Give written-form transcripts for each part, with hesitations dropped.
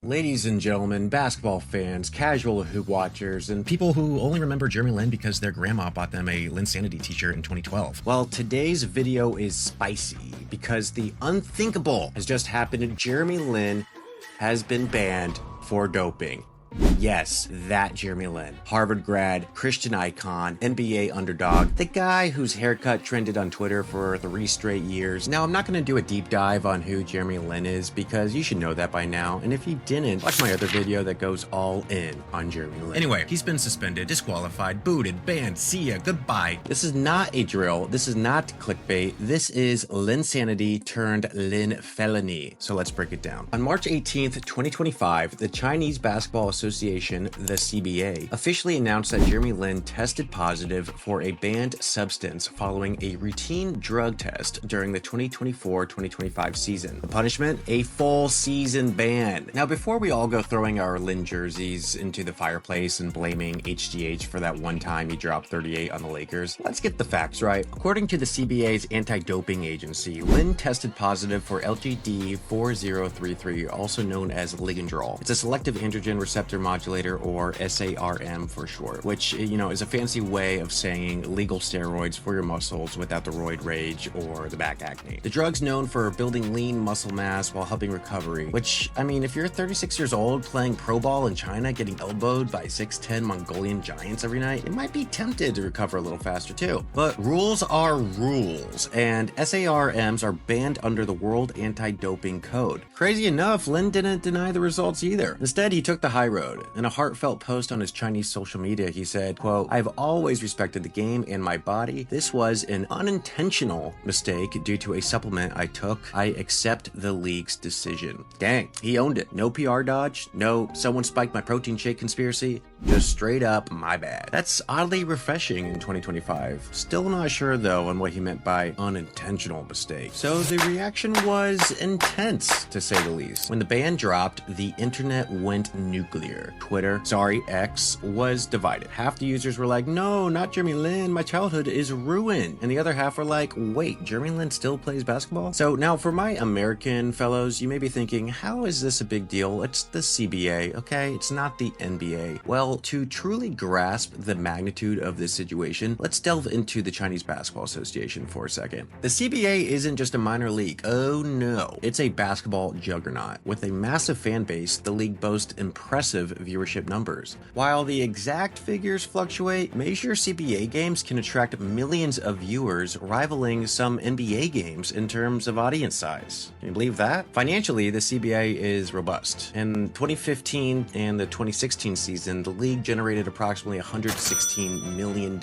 Ladies and gentlemen, basketball fans, casual hoop watchers, and people who only remember Jeremy Lin because their grandma bought them a Linsanity t-shirt in 2012. Well, today's video is spicy because the unthinkable has just happened. Jeremy Lin has been banned for doping. Yes, that Jeremy Lin. Harvard grad, Christian icon, NBA underdog, the guy whose haircut trended on Twitter for 3 straight years. Now, I'm not going to do a deep dive on who Jeremy Lin is because you should know that by now, and if you didn't, watch my other video that goes all in on Jeremy Lin. Anyway, he's been suspended, disqualified, booted, banned, see ya, goodbye. This is not a drill, this is not clickbait, this is Linsanity turned Lin felony. So let's break it down. On March 18th, 2025, the Chinese Basketball Association, the CBA, officially announced that Jeremy Lin tested positive for a banned substance following a routine drug test during the 2024-2025 season. The punishment? A full season ban. Now, before we all go throwing our Lin jerseys into the fireplace and blaming HGH for that one time he dropped 38 on the Lakers, let's get the facts right. According to the CBA's anti-doping agency, Lin tested positive for LGD 4033, also known as Ligandrol. It's a selective androgen receptor modulator, or SARM for short, which, is a fancy way of saying legal steroids for your muscles without the roid rage or the back acne. The drug's known for building lean muscle mass while helping recovery, which, if you're 36 years old playing pro ball in China, getting elbowed by 6'10" Mongolian giants every night, it might be tempted to recover a little faster too. But rules are rules, and SARMs are banned under the World Anti-Doping Code. Crazy enough, Lin didn't deny the results either. Instead, he took the high road. In a heartfelt post on his Chinese social media, he said, quote, "I've always respected the game and my body. This was an unintentional mistake due to a supplement I took. I accept the league's decision." Dang, he owned it. No PR dodge, no someone spiked my protein shake conspiracy, just straight up my bad. That's oddly refreshing in 2025. Still not sure though on what he meant by unintentional mistake. So the reaction was intense, to say the least. When the ban dropped, the internet went nuclear. Twitter, X, was divided. Half the users were like, "No, not Jeremy Lin, my childhood is ruined." And the other half were like, "Wait, Jeremy Lin still plays basketball?" So now for my American fellows, you may be thinking, how is this a big deal? It's the CBA, okay? It's not the NBA. Well, to truly grasp the magnitude of this situation, let's delve into the Chinese Basketball Association for a second. The CBA isn't just a minor league. Oh no. It's a basketball juggernaut. With a massive fan base, the league boasts impressive viewership numbers. While the exact figures fluctuate, major CBA games can attract millions of viewers, rivaling some NBA games in terms of audience size. Can you believe that? Financially, the CBA is robust. In 2015 and the 2016 season, the league generated approximately $116 million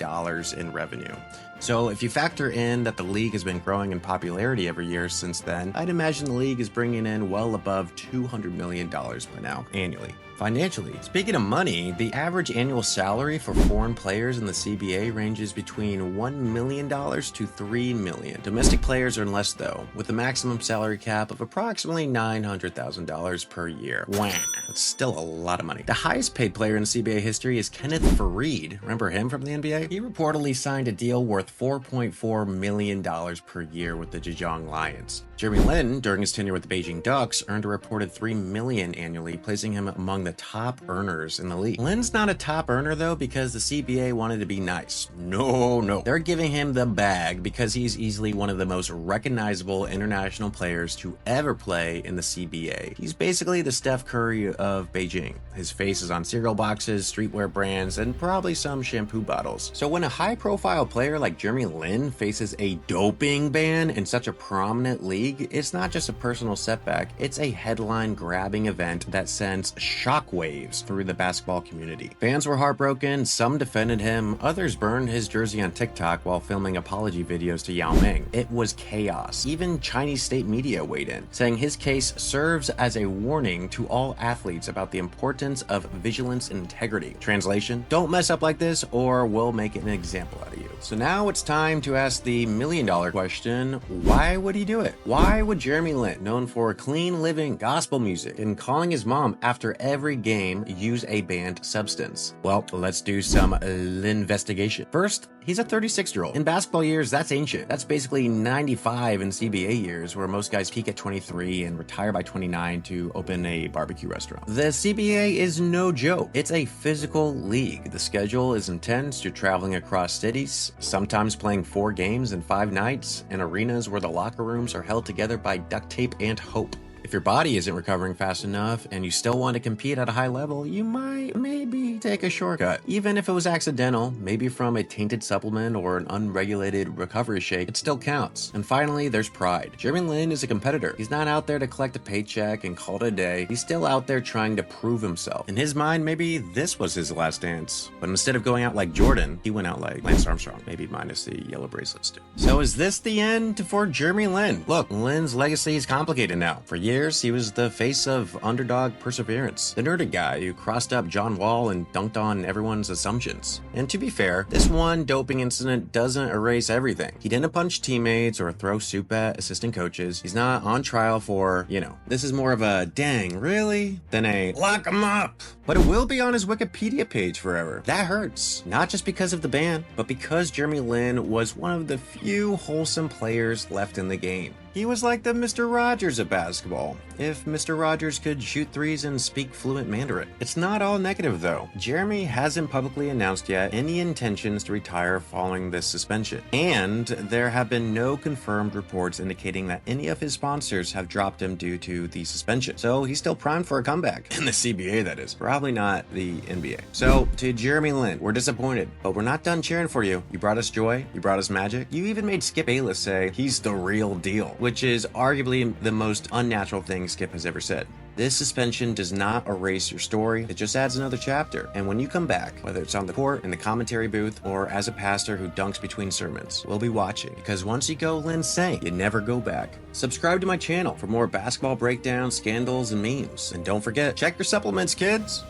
in revenue. So if you factor in that the league has been growing in popularity every year since then, I'd imagine the league is bringing in well above $200 million by now, annually. Financially, speaking of money, the average annual salary for foreign players in the CBA ranges between $1 million to $3 million. Domestic players earn less though, with a maximum salary cap of approximately $900,000 per year. Wow, that's still a lot of money. The highest paid player in CBA history is Kenneth Faried. Remember him from the NBA? He reportedly signed a deal worth $4.4 million per year with the Zhejiang Lions. Jeremy Lin, during his tenure with the Beijing Ducks, earned a reported $3 million annually, placing him among the top earners in the league. Lin's not a top earner though because the CBA wanted to be nice. No. They're giving him the bag because he's easily one of the most recognizable international players to ever play in the CBA. He's basically the Steph Curry of Beijing. His face is on cereal boxes, streetwear brands, and probably some shampoo bottles. So when a high-profile player like Jeremy Lin faces a doping ban in such a prominent league, it's not just a personal setback, it's a headline-grabbing event that sends shockwaves through the basketball community. Fans were heartbroken, some defended him, others burned his jersey on TikTok while filming apology videos to Yao Ming. It was chaos. Even Chinese state media weighed in, saying his case serves as a warning to all athletes about the importance of vigilance and integrity. Translation: don't mess up like this or we'll make an example out of you. So now Now it's time to ask the million-dollar question, why would he do it? Why would Jeremy Lin, known for clean living, gospel music, and calling his mom after every game, use a banned substance? Well, let's do some Linvestigation. First, he's a 36-year-old. In basketball years, that's ancient. That's basically 95 in CBA years, where most guys peak at 23 and retire by 29 to open a barbecue restaurant. The CBA is no joke. It's a physical league. The schedule is intense. You're traveling across cities, sometimes playing 4 games in 5 nights, in arenas where the locker rooms are held together by duct tape and hope. If your body isn't recovering fast enough and you still want to compete at a high level, you might maybe take a shortcut. Even if it was accidental, maybe from a tainted supplement or an unregulated recovery shake, it still counts. And finally, there's pride. Jeremy Lin is a competitor. He's not out there to collect a paycheck and call it a day. He's still out there trying to prove himself. In his mind, maybe this was his last dance. But instead of going out like Jordan, he went out like Lance Armstrong, maybe minus the yellow bracelets too. So is this the end for Jeremy Lin? Look, Lin's legacy is complicated now. For years, he was the face of underdog perseverance, the nerdy guy who crossed up John Wall and dunked on everyone's assumptions. And to be fair, this one doping incident doesn't erase everything. He didn't punch teammates or throw soup at assistant coaches. He's not on trial for, this is more of a dang, really? Than a lock him up. But it will be on his Wikipedia page forever. That hurts. Not just because of the ban, but because Jeremy Lin was one of the few wholesome players left in the game. He was like the Mr. Rogers of basketball, if Mr. Rogers could shoot threes and speak fluent Mandarin. It's not all negative though. Jeremy hasn't publicly announced yet any intentions to retire following this suspension. And there have been no confirmed reports indicating that any of his sponsors have dropped him due to the suspension. So he's still primed for a comeback. In the CBA, that is. Probably not the NBA. So to Jeremy Lin, we're disappointed, but we're not done cheering for you. You brought us joy. You brought us magic. You even made Skip Bayless say he's the real deal, which is arguably the most unnatural thing Skip has ever said. This suspension does not erase your story, it just adds another chapter. And when you come back, whether it's on the court, in the commentary booth, or as a pastor who dunks between sermons, we'll be watching. Because once you go Linsane, you never go back. Subscribe to my channel for more basketball breakdowns, scandals, and memes. And don't forget, check your supplements, kids!